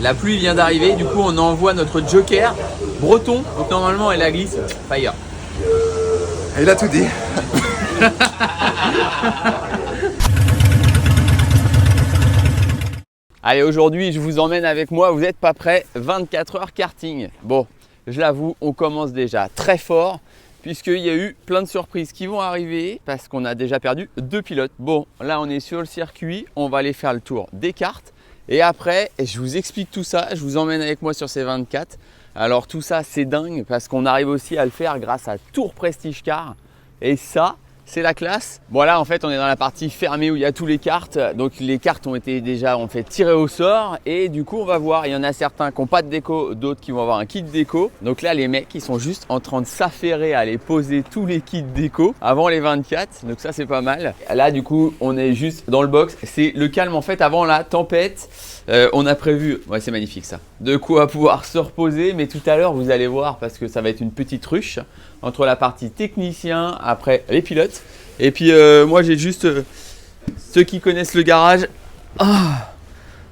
La pluie vient d'arriver, du coup on envoie notre joker breton. Donc normalement elle la glisse, Fire. Il a tout dit. Allez, aujourd'hui je vous emmène avec moi, vous n'êtes pas prêts, 24 heures karting. Bon, je l'avoue, on commence déjà très fort puisqu'il y a eu plein de surprises qui vont arriver parce qu'on a déjà perdu 2 pilotes. Bon, là on est sur le circuit, on va aller faire le tour des cartes et après je vous explique tout ça, je vous emmène avec moi sur ces 24. Alors tout ça c'est dingue parce qu'on arrive aussi à le faire grâce à Tour Prestige Car et ça c'est la classe. Bon là en fait on est dans la partie fermée où il y a tous les cartes. Donc les cartes ont été déjà tirées au sort et du coup on va voir, il y en a certains qui n'ont pas de déco, d'autres qui vont avoir un kit déco. Donc là les mecs ils sont juste en train de s'affairer à aller poser tous les kits déco avant les 24. Donc ça c'est pas mal. Là du coup on est juste dans le box, c'est le calme en fait avant la tempête. On a prévu, ouais c'est magnifique ça, de quoi pouvoir se reposer, mais tout à l'heure vous allez voir parce que ça va être une petite ruche entre la partie technicien, après les pilotes et puis moi j'ai juste ceux qui connaissent le garage.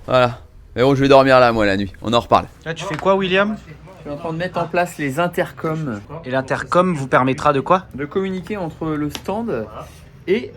Voilà, mais bon je vais dormir là moi la nuit, on en reparle. Là tu fais quoi William? Je suis en train de mettre en place les intercoms. Et l'intercom vous permettra de quoi? De communiquer entre le stand et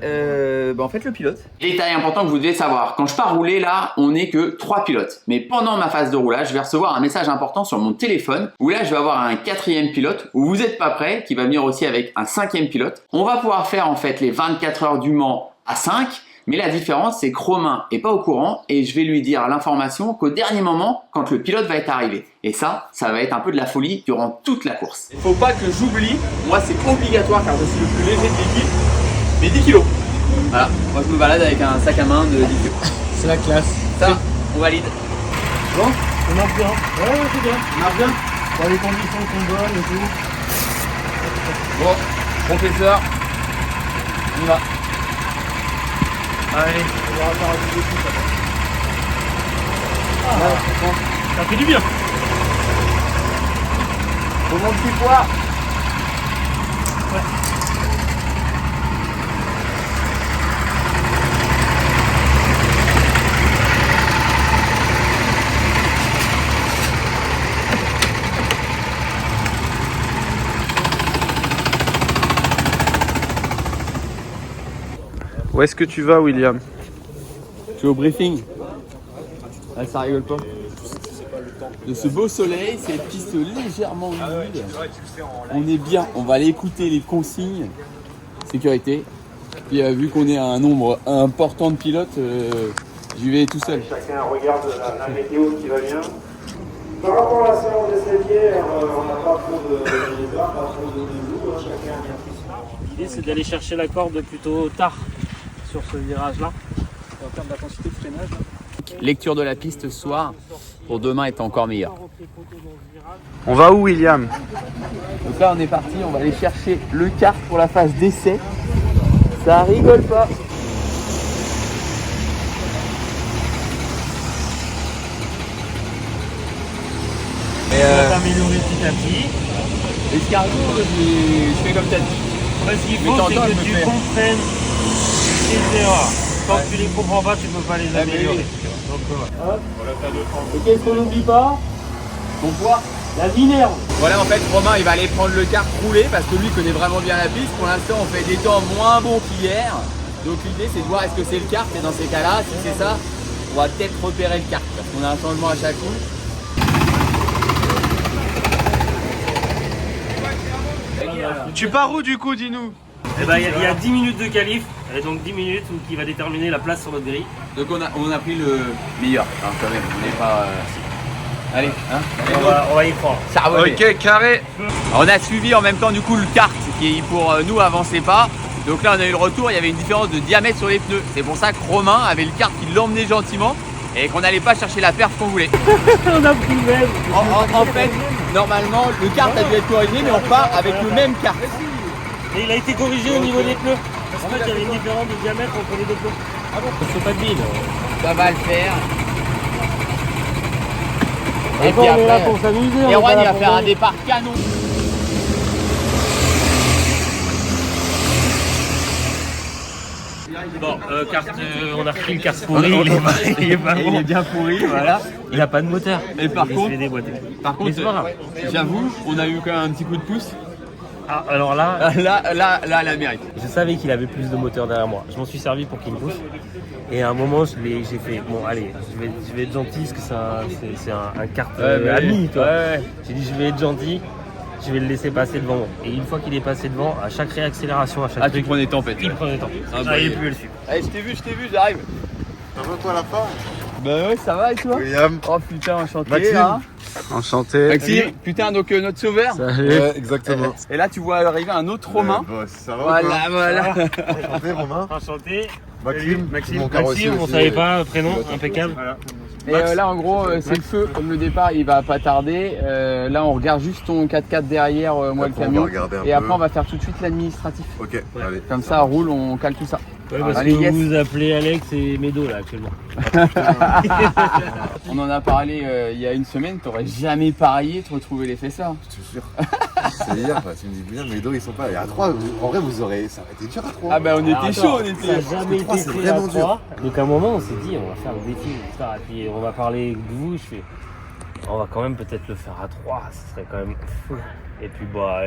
en fait le pilote. Détail important que vous devez savoir, quand je pars rouler là, on n'est que 3 pilotes. Mais pendant ma phase de roulage, je vais recevoir un message important sur mon téléphone où là je vais avoir un 4e pilote où vous n'êtes pas prêt, qui va venir aussi avec un 5e pilote. On va pouvoir faire en fait les 24 heures du Mans à 5, mais la différence c'est que Romain est pas au courant et je vais lui dire l'information qu'au dernier moment quand le pilote va être arrivé. Et ça va être un peu de la folie durant toute la course. Il faut pas que j'oublie, moi c'est obligatoire car je suis le plus léger de l'équipe. Mais 10 kilos. Voilà, moi je me balade avec un sac à main de 10 kilos. C'est la classe. Ça, on valide. Bon, on marche bien. Ouais, c'est bien. On marche bien. Dans les conditions qu'on donne et tout. Bon, compresseur. On y va. Allez, on va faire un petit peu plus. Bon, ça fait du bien. Pour mon petit poids. Ouais. Où est-ce que tu vas, William? Je suis au briefing. Ah, ça rigole pas. De ce beau soleil, cette piste légèrement humide. On est bien, on va aller écouter les consignes. Sécurité. Puis vu qu'on est un nombre important de pilotes, j'y vais tout seul. Chacun regarde la météo qui va bien. Par rapport à la séance d'essai d'hier, on n'a pas trop de départ, pas trop de loups, chacun a bien pris son. L'idée c'est d'aller chercher la corde plutôt tard sur ce virage là en termes d'intensité de freinage. Lecture de la piste ce soir pour demain est encore meilleur. On va où, William? Donc là on est parti, on va aller chercher le kart pour la phase d'essai. Ça rigole pas. On va améliorer petit à petit. L'escargot, je fais comme t'as dit. Après, ce qu'il Mais faut, c'est t'entends, que je me tu fais. comprennes tes erreurs. Tant que tu les comprends pas, tu ne peux pas les mais améliorer. oui. Donc Et qu'est-ce qu'on n'oublie pas? Ton poids. la minerve. Voilà, en fait Romain il va aller prendre le kart rouler parce que lui connaît vraiment bien la piste. Pour l'instant on fait des temps moins bons qu'hier. Donc l'idée c'est de voir est-ce que c'est le kart et dans ces cas-là, si c'est ça, on va peut-être repérer le kart parce qu'on a un changement à chaque coup. Tu pars où du coup, dis-nous? Eh ben, il y a 10 minutes de qualif, et donc 10 minutes qui va déterminer la place sur notre grille. Donc on a pris le meilleur quand même, on n'est pas... Allez, hein, On va y croire. ça va aller. Ok, carré. On a suivi en même temps du coup le kart qui pour nous avançait pas. Donc là on a eu le retour, il y avait une différence de diamètre sur les pneus. C'est pour ça que Romain avait le kart qui l'emmenait gentiment et qu'on n'allait pas chercher la perf qu'on voulait. On a pris le même. En fait, normalement le kart a dû être corrigé mais on part avec le même kart. Et il a été corrigé au niveau des pneus. Parce qu'en fait, il y avait une différence de diamètre entre les deux pneus. Ah bon? C'est pas de vide. Ça va le faire. Et Après, puis on est là après, pour s'amuser. Erwan il va faire un départ canon. Bon, on a repris le carte pourri, il est pas bon. Il est bien pourri, voilà. Il n'a pas de moteur. Et par Il se contre, fait déboîter. Par contre, Mais c'est pas grave. j'avoue, on a eu quand même un petit coup de pouce. Ah, alors là, Là, la mérite. je savais qu'il avait plus de moteur derrière moi. Je m'en suis servi pour qu'il me pousse. Et à un moment, j'ai fait, bon allez, je vais être gentil parce que c'est un kart ami, toi. Ouais. J'ai dit, je vais être gentil, je vais le laisser passer devant moi. Et une fois qu'il est passé devant, à chaque réaccélération, à chaque Ah, truc, tu prenais tempête. il prenait temps. Ah, bah, il pouvait le suivre. Allez, je t'ai vu, j'arrive. Ça va toi la fin? Bah ouais, ça va et toi? William. Oh putain, enchanté. Maxime. Là. Enchanté. Maxime, putain, donc notre sauveur. Ouais, exactement. Et là, tu vois arriver un autre Romain. Ça va ou quoi? Voilà. Enchanté Romain. Enchanté. Maxime, mon carrossier Maxime, on aussi. savait pas, prénom, impeccable. Et là, en gros, c'est le feu. Comme le départ, il va pas tarder. Là, on regarde juste ton 4x4 derrière, moi le Après, on camion. va regarder un Et après, peu. on va faire tout de suite l'administratif. Ok, allez. Comme ça, roule, on cale tout ça. Ouais, parce Allez, que yes. vous appelez Alex et Médo là actuellement. On en a parlé il y a une semaine. T'aurais jamais parié te retrouver les fessards. Je te jure. C'est hier, bah, tu me dis bien, mais les deux ils sont pas. Et à 3, en vrai, vous aurez. Ça aurait été dur à 3. Ah bah on était Alors, chaud, on Ça était. n'a jamais trois, été c'est fait à vraiment 3. Donc à un moment, on s'est dit, on va faire le défi. Et puis on va parler de vous. Je fais, on va quand même peut-être le faire à 3. Ce serait quand même fou. Et puis bah,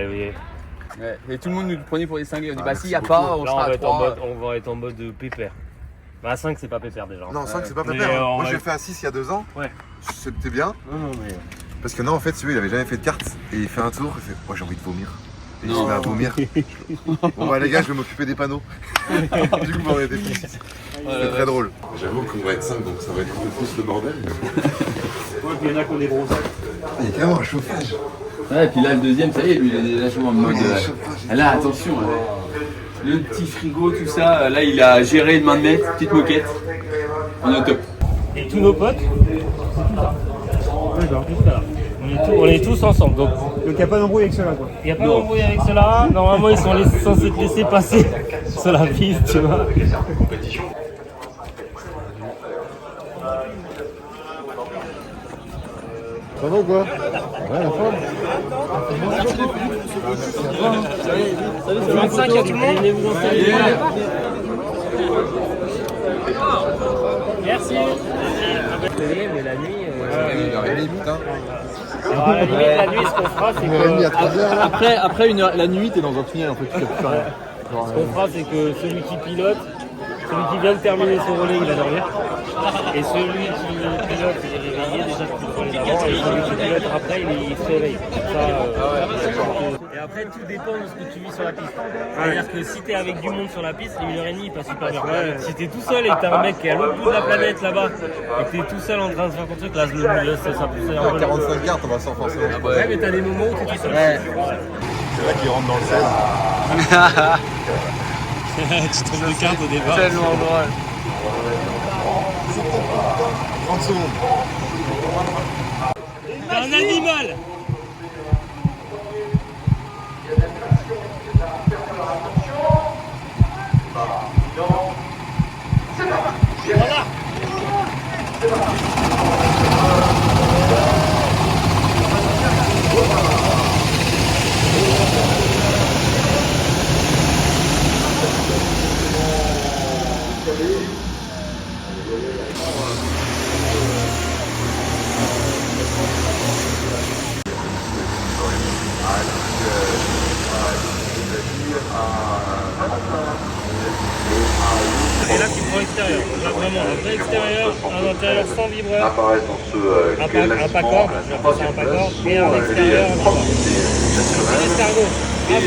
Ouais. Et tout le monde nous prenait pour des cinglés. On dit Ah, bah s'il y a merci pas, on là, sera à 3. on va être en mode pépère. Bah à 5, c'est pas pépère déjà. Non, 5 c'est pas Mais, pépère. on Moi va- j'ai fait à 6 il y a 2 ans. Ouais. C'était bien. Non, mais. Parce que non, en fait, celui il avait jamais fait de carte. Et il fait un tour. Il fait, moi j'ai envie de vomir. Et il se met à vomir. Bon bah les gars, je vais m'occuper des panneaux. Du coup, on était plus. C'est très drôle. J'avoue qu'on va être 5, donc ça va être un peu plus le bordel. Ouais, puis il y en a qui ont des gros sacs. Il y a carrément un chauffage. Ouais, et puis là le deuxième, ça y est, lui il est déjà en mode. chauffage. Là, attention, le petit frigo, tout ça, là il a géré de main de maître, petite moquette. On est au top. Et tous nos potes, c'est tout ça. D'accord, tout ça là. On est tous ensemble. Donc il n'y a pas d'embrouille avec cela quoi. il n'y a pas d'embrouille avec ceux-là. Normalement, ils sont censés te laisser passer sur la piste, tu vois. Ça va ou quoi? Ouais, la forme. 25, il y a tout le monde. Venez vous installer. Merci. Désolé, mais la nuit. Il aurait mis, putain. Alors, à la limite, la nuit, ce qu'on fera, c'est Il aurait mis à que. 3h là. Après la nuit, t'es dans un tunnel en fait, tu fais plus rien. Ce qu'on fera, c'est que celui qui pilote, celui qui vient de terminer son relais, il va dormir. Et celui qui pilote, il est réveillé déjà pour aller d'avant. Et celui qui pilote après, il se réveille. Comme ça, et après, tout dépend de ce que tu vis sur la piste. C'est-à-dire que si t'es avec du monde sur la piste, les 1h30, il passe super bien. Si t'es tout seul et que t'as un mec qui est à l'autre bout de la planète là-bas, et que t'es tout seul en train de faire ton truc, là, ça pousse un peu. 45 cartes, on va s'en forcément. Ouais, mais t'as des moments où t'es tout seul. C'est là qu'il rentre dans le 16. Tu trouves des cartes au départ. Tellement drôle. 30 secondes. T'es un animal. Et là, tu prends l'extérieur. Là, vraiment, un vrai extérieur, un intérieur sans vibreur, apparaissent dans ce un pas-corps, j'appelle ça un pas-corps, et un extérieur, un vibreur. C'est un escargot. Ouais, je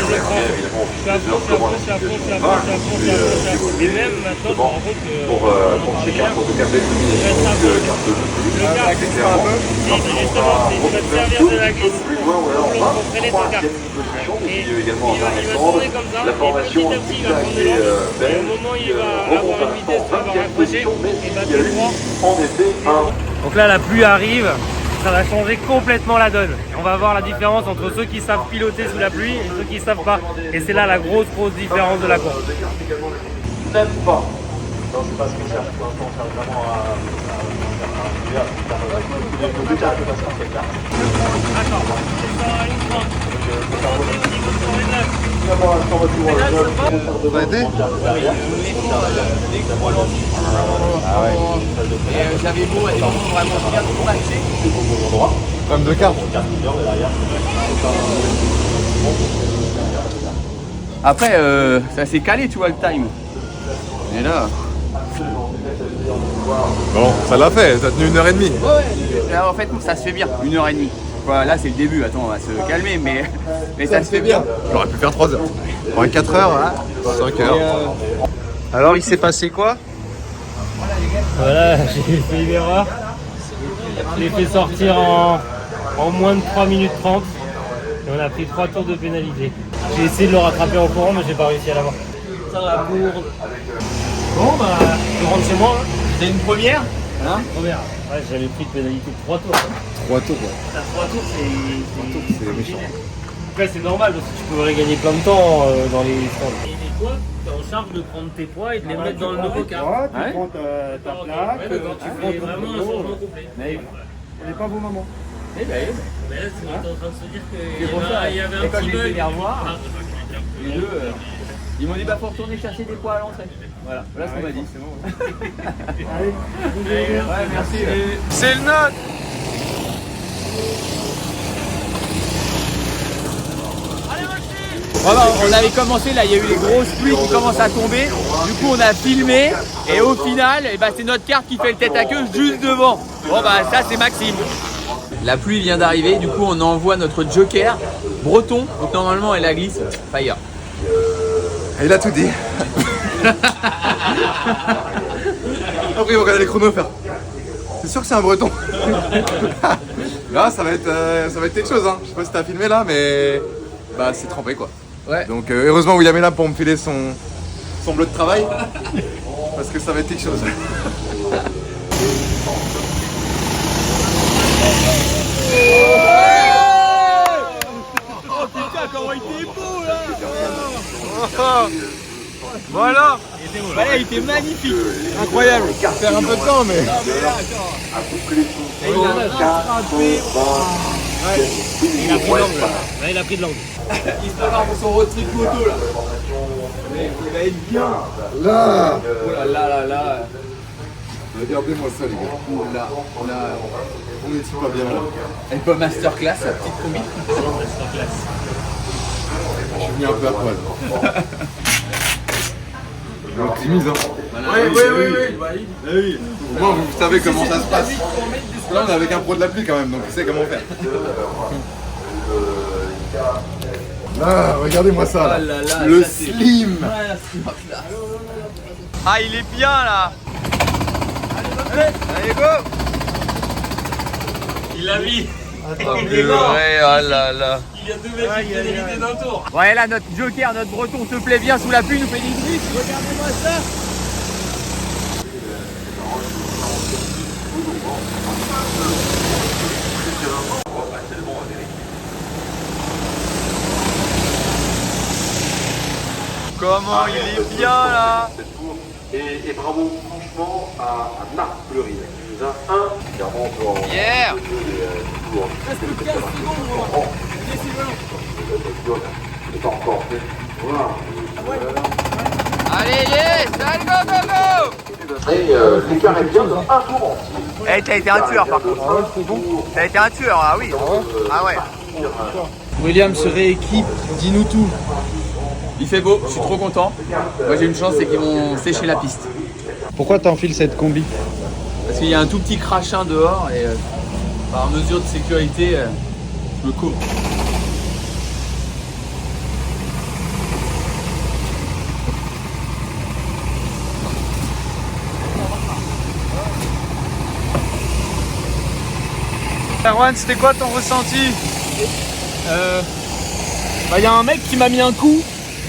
le prends. Je la fonce. Et même maintenant, je me rends compte que. pour ces cartes de carte de carte de le gars, justement, tu vas te servir de la glisse pour freiner ton carte. Et il va tourner comme ça, et petit à petit, il va prendre de l'angle. Et au moment où il va avoir une vitesse, il va raccrocher, et va tout droit. en effet Donc là, la pluie arrive, ça va changer complètement la donne. On va voir la différence entre ceux qui savent piloter sous la pluie et ceux qui savent pas. Et c'est là la grosse différence de la course. même pas. Non, c'est pas ce qu'on cherche pour l'instant, on cherche vraiment à D'accord, c'est ça, une Ça a été? J'avais beau à des moments vraiment bien trop matché. Comme de cartes. Après, ça s'est calé, tu vois, le time. Et là. Bon, ça l'a fait, ça a tenu 1h30. Ouais, là, en fait, ça se fait bien, 1h30. Voilà, là, c'est le début. Attends, on va se calmer, mais ça se fait bien. J'aurais pu faire 3 heures. Ouais, 4 heures, hein. 5 heures. Alors, il s'est passé quoi? Voilà, j'ai fait une erreur. Je l'ai fait sortir en moins de 3 minutes 30. Et on a pris 3 tours de pénalité. J'ai essayé de le rattraper en courant, mais j'ai pas réussi à l'avoir. Ça la bourde. Bon, bah, je rentre chez moi. C'est une première. Hein? Première. Ouais, j'avais pris de pénalité de 3 tours. Quoi. 3 tours, ouais. 3 tours, C'est méchant. Après, c'est normal parce que tu pourrais gagner plein de temps dans les stands. Et toi, tu es en charge de prendre tes poids et de les mettre dans le autocar. Ouais, tu prends ta plaque, Tu fais vraiment un changement complet. on n'est pas vos mamans. Eh ben, Mais là, tu es en train de se dire c'est pour ça. qu'il y avait Et un quand petit j'ai fait bug. les revoir, les deux, ils m'ont dit bah faut retourner chercher des poids à l'entrée. Voilà ce qu'on m'a dit. C'est bon. Allez, Ouais, merci. c'est le note. Voilà, on avait commencé, là il y a eu les grosses pluies qui commencent à tomber. Du coup on a filmé et au final eh ben, c'est notre carte qui fait le tête à queue juste devant. Bon bah ça c'est Maxime. La pluie vient d'arriver, du coup on envoie notre joker breton. Donc normalement elle a glisse. Fire. Il a tout dit. Après ils vont regarder les chronos faire. C'est sûr que c'est un breton. Là ça va être quelque chose hein. Je sais pas si t'as filmé là mais bah c'est trempé quoi. Ouais. Donc heureusement William est là pour me filer son bleu de travail. Parce que ça va être quelque chose. Oh putain comment il était beau là. Voilà. Voilà, il était magnifique. Incroyable. Ça va faire un peu de temps mais. Et il a rattrapé. Il a pris de l'angle. Là, il a pris de l'angle. Il se prépare pour son road trip moto là. Mais il va être bien. Là. Oh là là là là. Regardez-moi ça les gars. Là, On est pas bien là. elle peut masterclass, la petite combi. Je suis venu un peu à poil. Je m'optimise hein. Oui. Au moins vous savez comment ça se passe. Là on est avec un pro de l'appli quand même, donc il sait comment faire. Là, regardez-moi ça. Là. Ah là là, Le ça, c'est- slim. Ouais, la smart class. Ah, il est bien là. Allez, go. Il l'a mis. Ouais, oh là là. Il vient de mettre une pénalité d'un tour. Ouais, là, notre joker, notre breton se plaît bien sous la pluie, nous fait des glitches. Regardez-moi ça. Comment il est bien là. Et bravo franchement à Marc Fleury qui nous a clairement en Yeah. c'est pas encore fait. Voilà. Allez, yes. Allez, go, go, go. Et l'écart est bien de un tour entier. Eh, t'as été un tueur par contre. Ah ouais, c'est bon. T'as été un tueur, ah oui. Ah ouais. William se rééquipe, dis-nous tout. Il fait beau, je suis trop content. Moi j'ai une chance, c'est qu'ils vont sécher la piste. Pourquoi t'enfiles cette combi? Parce qu'il y a un tout petit crachin dehors et par mesure de sécurité, je me couvre. Erwan, c'était quoi ton ressenti? Bah y a un mec qui m'a mis un coup.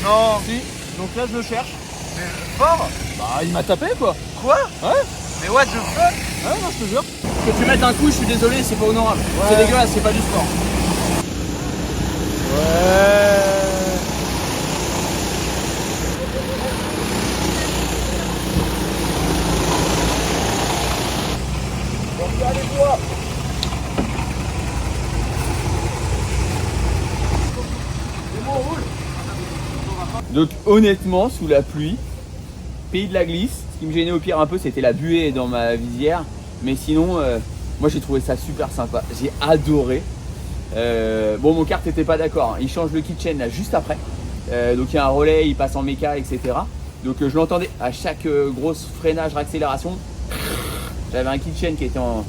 Non. Si. Donc là je le cherche. Mais fort? Bah il m'a tapé quoi. Quoi? Ouais. Mais what the fuck? Ouais non je te jure. Que tu mettes un coup, je suis désolé, c'est pas honorable. Ouais. C'est dégueulasse, c'est pas du sport. Ouais. Donc honnêtement, sous la pluie, pays de la glisse, ce qui me gênait au pire un peu, c'était la buée dans ma visière. Mais sinon, moi j'ai trouvé ça super sympa, j'ai adoré. Bon, mon kart n'était pas d'accord, hein. Il change le kitchen là juste après. Donc il y a un relais, il passe en méca, etc. Donc je l'entendais à chaque grosse freinage, accélération. J'avais un kitchen qui était en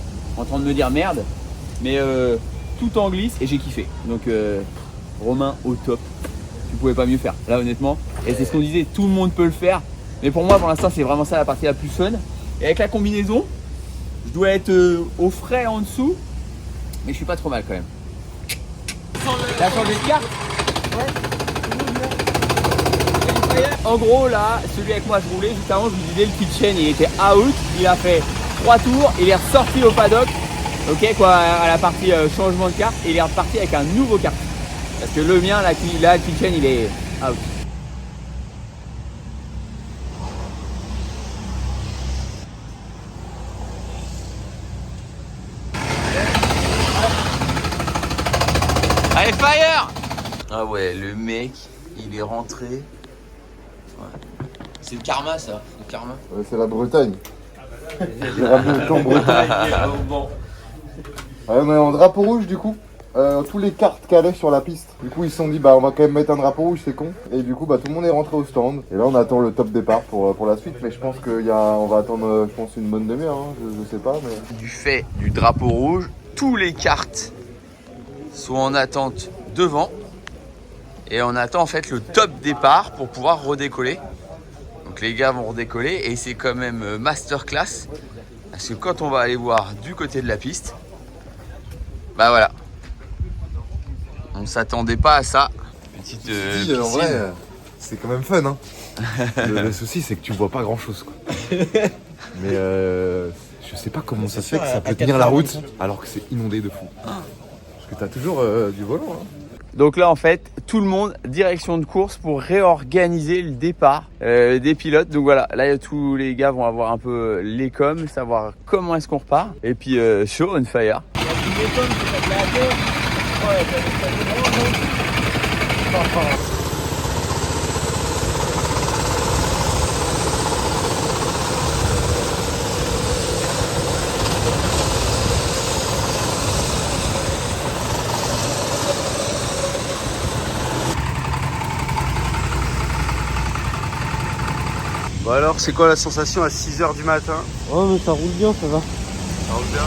train de me dire merde. Mais tout en glisse et j'ai kiffé. Donc Romain au top. Tu pouvais pas mieux faire, là honnêtement. Et c'est ce qu'on disait, tout le monde peut le faire. Mais pour moi pour l'instant c'est vraiment ça la partie la plus fun. Et avec la combinaison, je dois être au frais en dessous. Mais je suis pas trop mal quand même. T'as changé de carte? Ouais. En gros là, celui avec moi je roulais, juste avant je vous disais le kitchen il était out, il a fait 3 tours, il est ressorti au paddock, ok quoi, à la partie changement de carte, et il est reparti avec un nouveau kart. Parce que le mien là, le kitchen il est out. Allez fire! Ah ouais, le mec il est rentré. Ouais. C'est le karma ça, le karma. C'est la Bretagne. J'ai ramené le temps Bretagne. Bon. Ouais, mais en drapeau rouge du coup, tous les cartes calaient sur la piste. Du coup ils se sont dit bah on va quand même mettre un drapeau rouge, c'est con. Et du coup bah tout le monde est rentré au stand. Et là on attend le top départ pour la suite. Mais je pense on va attendre je pense une bonne demi-heure, hein. Je sais pas mais. Du fait du drapeau rouge, tous les cartes sont en attente devant. Et on attend en fait le top départ pour pouvoir redécoller. Donc les gars vont redécoller et c'est quand même masterclass. Parce que quand on va aller voir du côté de la piste, bah voilà. On s'attendait pas à ça. Petite piscine. En vrai, c'est quand même fun hein. Le souci c'est que tu vois pas grand chose quoi. Mais je sais pas comment ça se fait que ça peut tenir la route alors que c'est inondé de fou. Parce que t'as toujours du volant hein. Donc là en fait tout le monde direction de course pour réorganiser le départ des pilotes. Donc voilà, là tous les gars vont avoir un peu les coms, savoir comment est-ce qu'on repart. Et puis show on fire. Bon alors, c'est quoi la sensation à 6h du matin? Oh mais ça roule bien, ça va. Ça roule bien.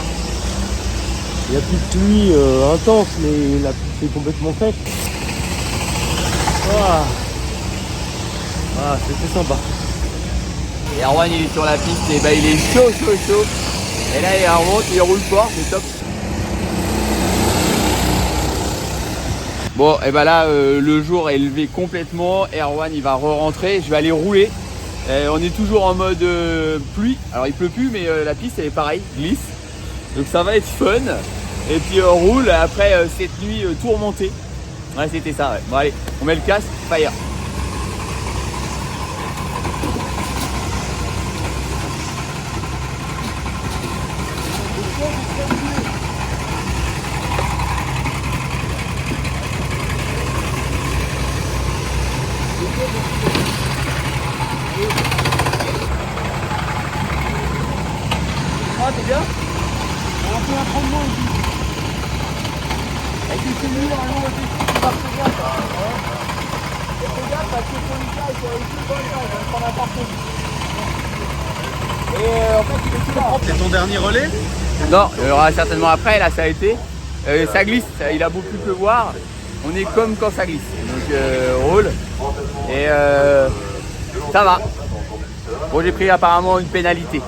Il n'y a plus de pluie intense, mais la pluie est complètement faite. Ah, c'était sympa. Et Erwan il est sur la piste et bah il est chaud. Et là il remonte, il roule fort, c'est top. Bon et bah là le jour est levé complètement. Erwan il va re-rentrer, je vais aller rouler. On est toujours en mode pluie, alors il pleut plus mais la piste elle est pareille, glisse. Donc ça va être fun. Et puis on roule après cette nuit tout remonté. Ouais c'était ça ouais. Bon allez, on met le casque, fire. Ah t'es bien? Un peu à prendre moins aussi. Avec les cellules, normalement, tu vas faire gaffe. Fais gaffe parce que ton Ika est sur les plus bonnes, il va prendre un partout. Et en fait, il est tout là. C'est ton dernier relais? Non, il y aura certainement après, là ça a été. Ça glisse, il a beau plus pleuvoir. On est comme quand ça glisse. Donc roule. Et ça va. Bon j'ai pris apparemment une pénalité.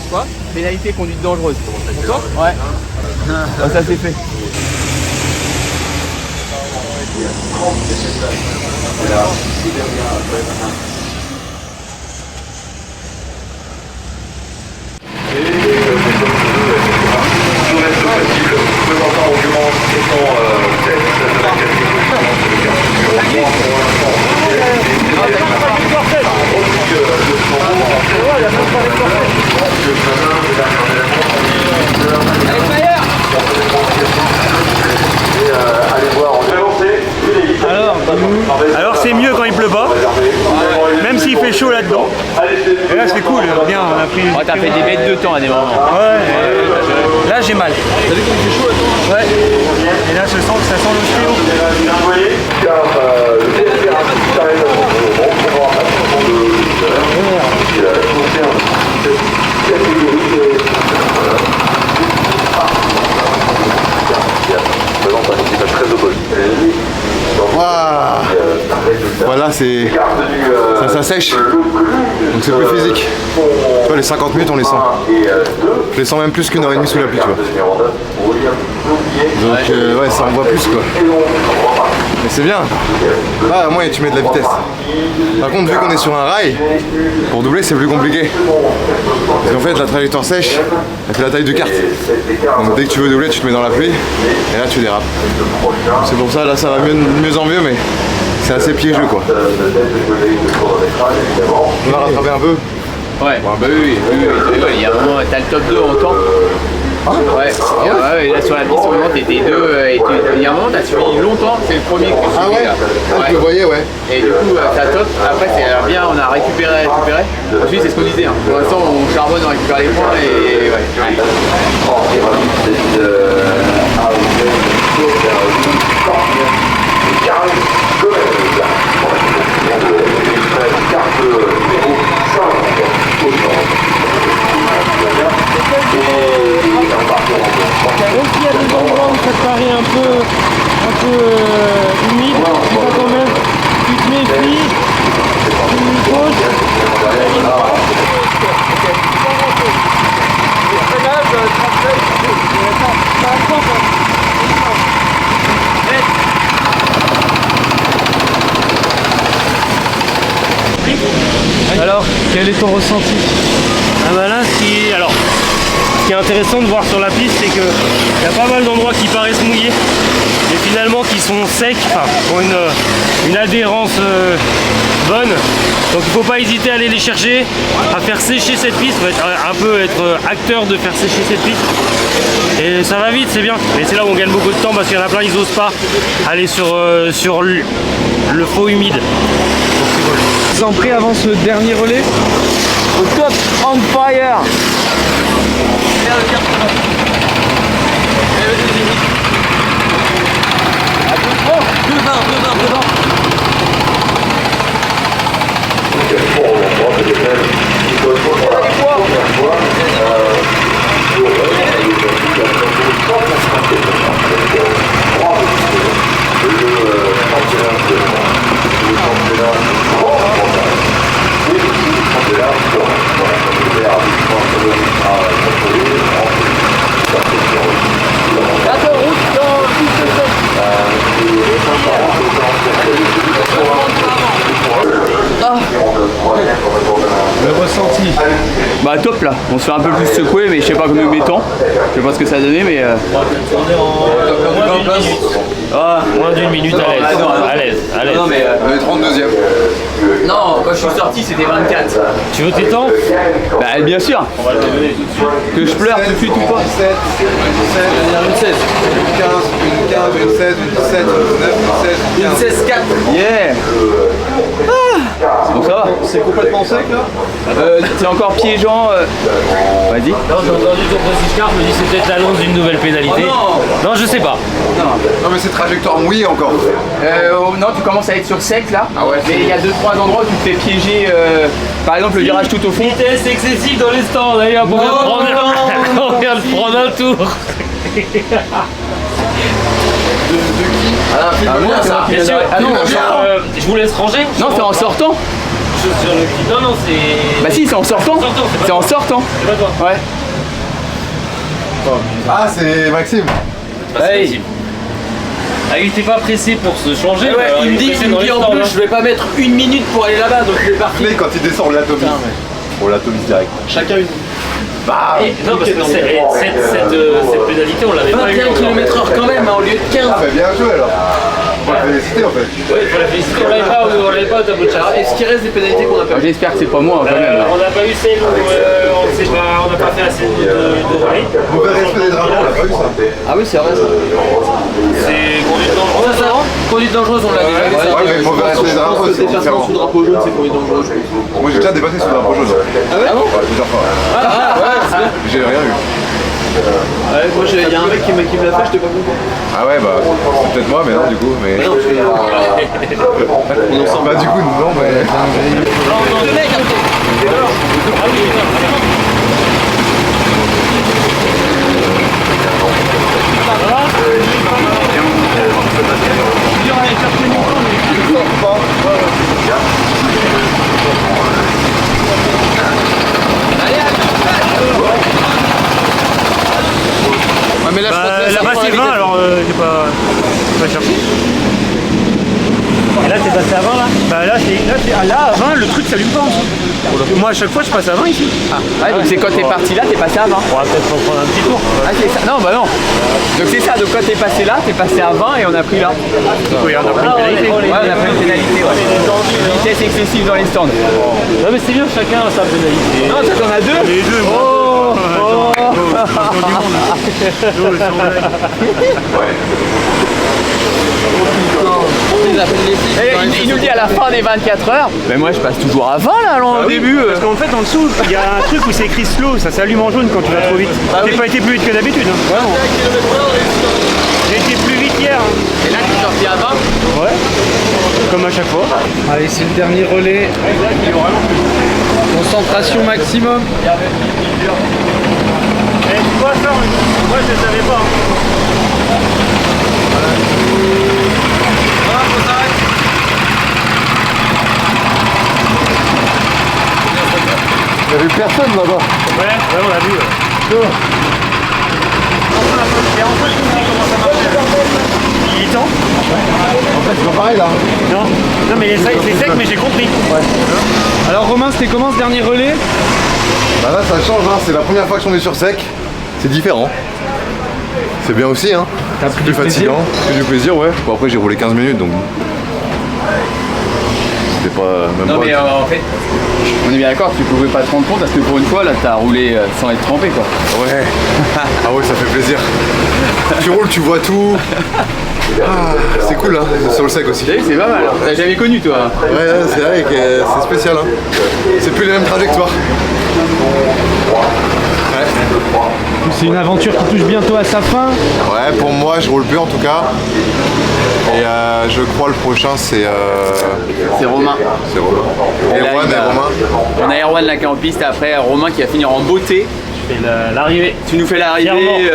Quoi? Pénalité conduite dangereuse. Pour toi? Ouais. Bon, ça c'est fait. Alors c'est mieux quand il pleut t'as fait des bêtes de temps à des moments. Ouais, là j'ai mal. T'as vu comme il fait chaud là? Ouais. Et là je sens que ça sent l'ostéo. Voilà, c'est ça sèche, donc c'est plus physique. Tu vois, les 50 minutes on les sent. Je les sens même plus qu'une heure et demie sous la pluie, tu vois. Donc ouais, ça envoie plus quoi. Mais c'est bien. Là au moins tu mets de la vitesse. Par contre, vu qu'on est sur un rail, pour doubler c'est plus compliqué. Parce qu'en fait la trajectoire sèche, elle fait la taille de carte. Donc dès que tu veux doubler, tu te mets dans la pluie et là tu dérapes. C'est pour ça, là ça va mieux en mieux, mais c'est assez piégeux quoi. On va rattraper un peu. Ouais, bah oui, il y a un moment, t'as le top 2 en temps. Ouais, là sur la piste, au moment t'étais 2, il y a un moment t'as suivi longtemps, c'est le premier que tu Ah suivis ouais, là. je le voyais, ouais. Et du coup, t'as top, après c'est bien, on a récupéré. Ensuite c'est ce qu'on disait, hein. Pour l'instant on charbonne, on récupère les points et ouais. Même s'il y a des endroits où ça te paraît un peu humide, tu vas quand même, tu te méfies, tu poses. Alors, quel est ton ressenti? Ah bah là, ce qui est intéressant de voir sur la piste, c'est qu'il y a pas mal d'endroits qui paraissent mouillés, mais finalement qui sont secs, enfin, qui ont une adhérence bonne. Donc il ne faut pas hésiter à aller les chercher, à faire sécher cette piste, être acteur de faire sécher cette piste. Et ça va vite, c'est bien. Mais c'est là où on gagne beaucoup de temps parce qu'il y en a plein, ils n'osent pas aller sur le faux humide. Donc c'est cool. Zampré avant ce dernier relais. Au top, on fire. Le ressenti. Bah top là, on se fait un peu plus secouer, mais je sais pas combien de temps. Je sais pas ce que ça a donné, mais Moins d'une minute à l'aise. non mais On est 32e. non, quand je suis sorti c'était 24. Tu veux tes temps? Bah bien sûr. On va le donner tout de suite. Que je pleure tout de suite ou pas. 17, une 16, une 15, une 15, une 16, une 17, une 19, une 16, une 15. 16-4. Yeah. Donc ça va. C'est complètement sec là? C'est encore piégeant. Vas-y. Non, j'ai entendu ton Franciscar, je me dis c'est peut-être l'annonce d'une nouvelle pénalité. Oh non, je sais pas. Non mais c'est trajectoire mouillée encore. Non, tu commences à être sur sec là. Ah ouais, mais il y a 2-3 endroits où tu te fais piéger. Par exemple, le virage tout au fond. Vitesse excessive dans les stands, d'ailleurs, on vient de prendre un tour. Moi, ça. Bien sûr. Ah non, Je vous laisse ranger. non, c'est en sortant. Non, c'est... Bah si, c'est en sortant. C'est en sortant. C'est pas toi. Ouais. Ah c'est Maxime. Hey. Ah, il était pas pressé pour se changer. Ouais, alors il me est dit pressé en dans les plus, stands, je vais pas mettre 1 minute pour aller là-bas, donc je vais partir. Quand il descend, on l'atomise. On l'atomise direct. Chacun une. Bah Non, parce que cette pénalité, on l'avait pas eu. 21 km/h quand même, hein, au lieu de 15. Ah bah bien joué alors. On va féliciter en fait. Ouais, il faut la féliciter, on l'avait pas au tableau de charge. Est-ce qu'il reste des pénalités qu'on a pas? J'espère que c'est pas moi quand même. Là. On n'a pas eu celle où on n'a pas fait assez de relais. Mauvais respect des drapeaux, on a pas eu ça. Ah oui, c'est vrai ça. C'est conduite dangereuse. conduite dangereuse, on l'a déjà vu. Ouais, mauvais respect des drapeaux, c'est différent. Sous drapeau jaune, c'est conduite dangereuse. Moi j'ai déjà dépassé sous drapeau jaune. Ah bon? Ouais, plusieurs fois. J'ai rien eu. Ouais, moi il y a un mec qui me l'a fait, j'étais pas content. Ah ouais, bah c'est peut-être moi, mais non, du coup. Mais... Non, bah, du coup, non, mais. Deux mecs, mais là, Là-bas c'est 20, alors j'ai pas cherché. Et là t'es passé à 20 là? Bah là à 20 le truc s'allume pas en dessous. Moi à chaque fois je passe à 20 ici. Ouais, donc c'est quand t'es parti là, t'es passé à 20. On va peut-être reprendre un petit tour. Ah, c'est ça. Non, bah non. Donc c'est ça, donc quand t'es passé là, t'es passé à 20 et on a pris là. Oui, on a pris une pénalité. Ouais, on a pris une pénalité. Ouais. Vitesse excessive dans les stands. Non mais c'est bien, chacun a sa pénalité. Non, toi t'en as deux. Les deux, moi. Il nous dit à la fin des 24 heures. Mais moi je passe toujours à 20 là, au début. Parce qu'en fait en dessous, il y a un truc où c'est écrit slow, ça s'allume en jaune quand tu vas trop vite. J'ai pas été plus vite que d'habitude. Vraiment. J'ai été plus vite hier. Et là t'es sorti à 20. Ouais. Comme à chaque fois. Allez, c'est le dernier relais. Concentration maximum. Eh, tu vois ça, moi je ne savais pas. Il y avait personne là-bas. Ouais, on l'a vu. Il est temps. En fait, c'est pas pareil là. Non, mais c'est sec, mais j'ai compris. Ouais. Alors Romain, c'était comment ce dernier relais? Bah là, ça change, hein. C'est la première fois que on est sur sec. C'est différent. C'est bien aussi, hein. T'as C'est plus fatigant. J'ai du plaisir, ouais. Bon, après, j'ai roulé 15 minutes donc. C'était pas. Même Non pas. mais en fait, on est bien d'accord, tu pouvais pas te rendre compte parce que pour une fois là t'as roulé sans être trempé quoi. Ouais. Ah ouais, ça fait plaisir. Tu roules, tu vois tout. Ah, c'est cool, hein. Sur le sec aussi. T'as vu, c'est pas mal. T'as jamais connu toi. Ouais, c'est vrai que c'est spécial, hein. C'est plus les mêmes trajectoires. C'est une aventure qui touche bientôt à sa fin. Ouais, pour moi, je roule plus en tout cas. Et je crois le prochain, c'est Romain. C'est Romain. Et là, Erwan et Romain. On a Erwan là qui est en piste, après Romain qui va finir en beauté. Je fais l'arrivée. Tu nous fais l'arrivée.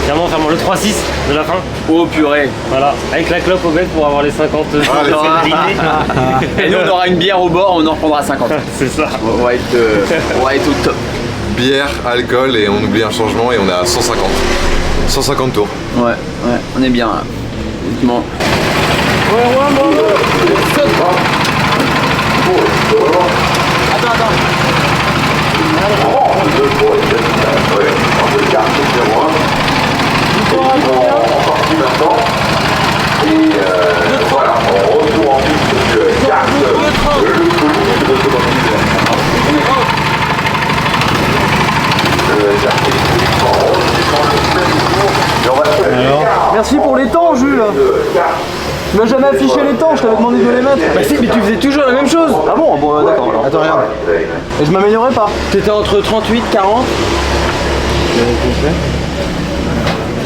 Clairement, le 3-6 de la fin. Oh purée. Voilà, avec la clope au bec pour avoir les 50 Et nous on aura une bière au bord, on en reprendra 50. C'est ça. On va être au top. Bière, alcool et on oublie un changement et on est à 150. 150 tours. Ouais, on est bien là. Honnêtement. Attends. Voilà, on retourne en piste de garde le colis de Merci pour les temps, Jules. Tu m'as jamais affiché les temps, je t'avais demandé de les mettre. Bah si, mais tu faisais toujours la même chose. Ah bon, d'accord alors. Attends, regarde. Et je m'améliorais pas. T'étais entre 38 et 40.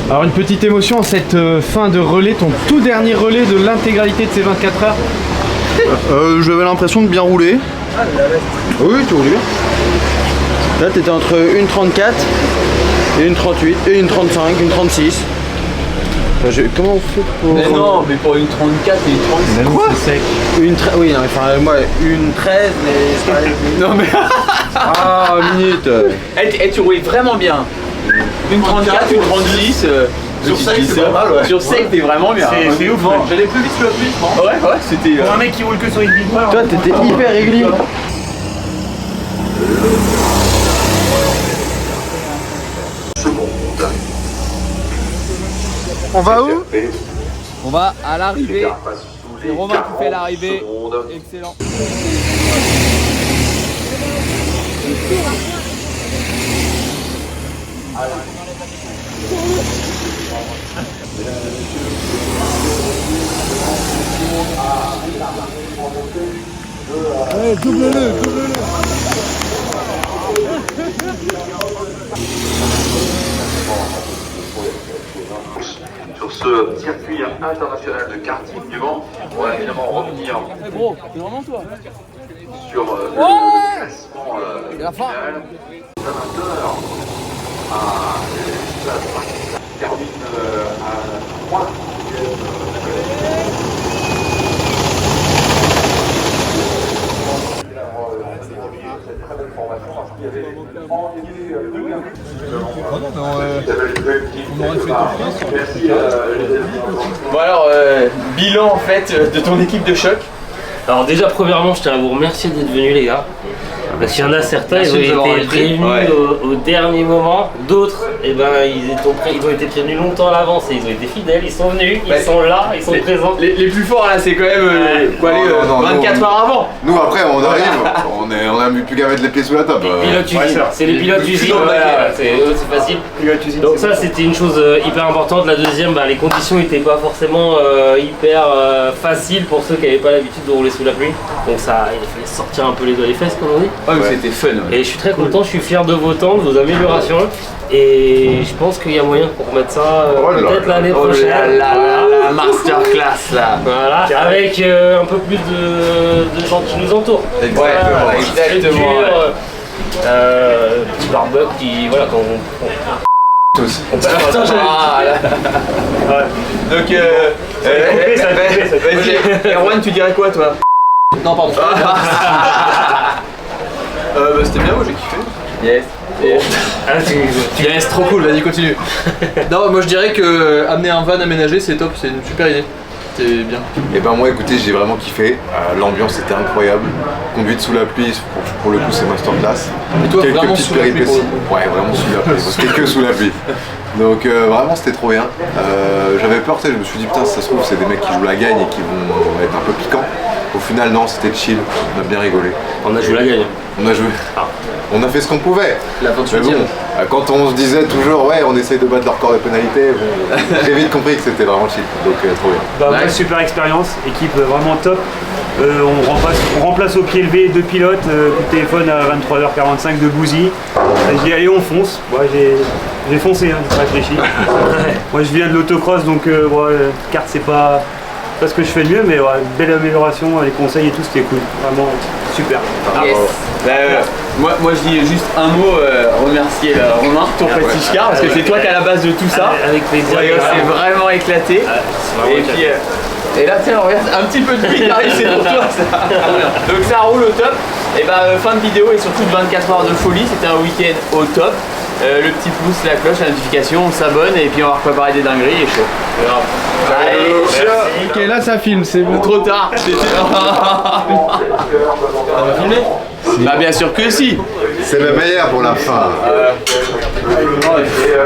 Alors une petite émotion en cette fin de relais, ton tout dernier relais de l'intégralité de ces 24 heures. J'avais l'impression de bien rouler. Oui, tu roulais bien. Là t'étais entre une 34 et une 38 et une 35, une 36. Comment on fait pour... Mais non, mais pour une 34 et une 36. Quoi? Oui, non, mais enfin, moi, une 13, mais... Non mais... Ah, minute. Tu roulais vraiment bien. Une 34, une 36. Sur sec, c'est pas mal, ouais. Sur sec, t'es vraiment bien. C'est ouf. J'allais plus vite que le plus, non? Ouais, c'était... Pour un mec qui roule que sur une big bar. Toi, t'étais hyper régulier. On va où? On va à l'arrivée. C'est Romain qui fait l'arrivée. Excellent. Allez, double-le, double-le. Sur ce circuit international de karting du Mans, on va évidemment revenir Eh gros, c'est vraiment toi. sur le classement final. Amateur à termine à 3. Bon alors, bilan en fait de ton équipe de choc. Alors déjà premièrement je tiens à vous remercier d'être venus les gars. Parce qu'il y en a certains, Merci ils de nous ont avoir été invités. prévenus Ouais. au dernier moment. D'autres, eh ben, ils ont été prévenus longtemps à l'avance et ils ont été fidèles. Ils sont venus, ils Ouais. sont là, ils sont présents. Les plus forts là, c'est quand même quoi, Non, aller, non, non, 24 nous, heures avant. Nous après on arrive, on a plus qu'à mettre les pieds sous la table. Pilote usine, c'est les pilotes d'usine, voilà. c'est facile. Donc ça c'était une chose hyper importante. La deuxième, bah, les conditions n'étaient pas forcément hyper faciles pour ceux qui n'avaient pas l'habitude de rouler sous la pluie. Donc ça, il fallait sortir un peu les doigts des fesses comme on dit. Ouais, mais c'était fun. Ouais. Et je suis très content, je suis fier de vos temps, de vos améliorations. Et je pense qu'il y a moyen pour mettre ça Oh là peut-être là. l'année Oh prochaine. là là là, la masterclass là. Voilà, avec un peu plus de gens qui nous entourent. Exactement, Voilà, exactement. structure, petit barbecue qui, voilà, quand on Tous. Ah, là. Donc, vas-y, Erwan, tu dirais quoi toi? Non, pardon. C'était bien, moi j'ai kiffé. Yes. Yes, trop cool, vas-y, continue. Non, moi je dirais que amener un van aménagé, c'est top, c'est une super idée. C'est bien. Et ben moi écoutez j'ai vraiment kiffé, l'ambiance était incroyable, conduite sous la pluie, pour le coup c'est masterclass. Et toi, Quelques vraiment petites sous la pluie, péripéties. pour Ouais vraiment sous la pluie, c'était que sous la pluie. Donc vraiment c'était trop bien. J'avais peur, tu sais, je me suis dit putain si ça se trouve c'est des mecs qui jouent la gagne et qui vont être un peu piquants. Au final non, c'était chill, on a bien rigolé. on a joué la gagne. On a joué. On a fait ce qu'on pouvait. La Mais bon, quand on se disait toujours ouais on essaye de battre leur corps de pénalité, bon, j'ai vite compris que c'était vraiment chill. Donc trop bien. Bah, ouais, super expérience, équipe vraiment top. On remplace au pied levé 2 pilotes, coup de téléphone à 23h45 de Bouzy. J'ai dit allez on fonce. Moi j'ai foncé, hein, j'ai pas réfléchi. Moi je viens de l'autocross donc carte c'est pas ce que je fais de mieux, mais ouais, belle amélioration, les conseils et tout c'était cool. Vraiment super. Yes. Moi je dis juste un mot, remercier Romain, ton petit car, parce que c'est toi qui es à la base de tout ça. Avec plaisir. Ouais, c'est vraiment éclaté. Et puis et là tiens regarde, un petit peu de pluie qui arrive, c'est pour toi ça. Donc ça roule au top. Et bah fin de vidéo et surtout de 24 heures de folie, c'était un week-end au top. Le petit pouce, la cloche, la notification, on s'abonne et puis on va préparer des dingueries et chaud. Allez, merci. Ok, là ça filme, c'est bon. Trop tard. On va filmer? Bah bien sûr que si. C'est le meilleur pour la fin.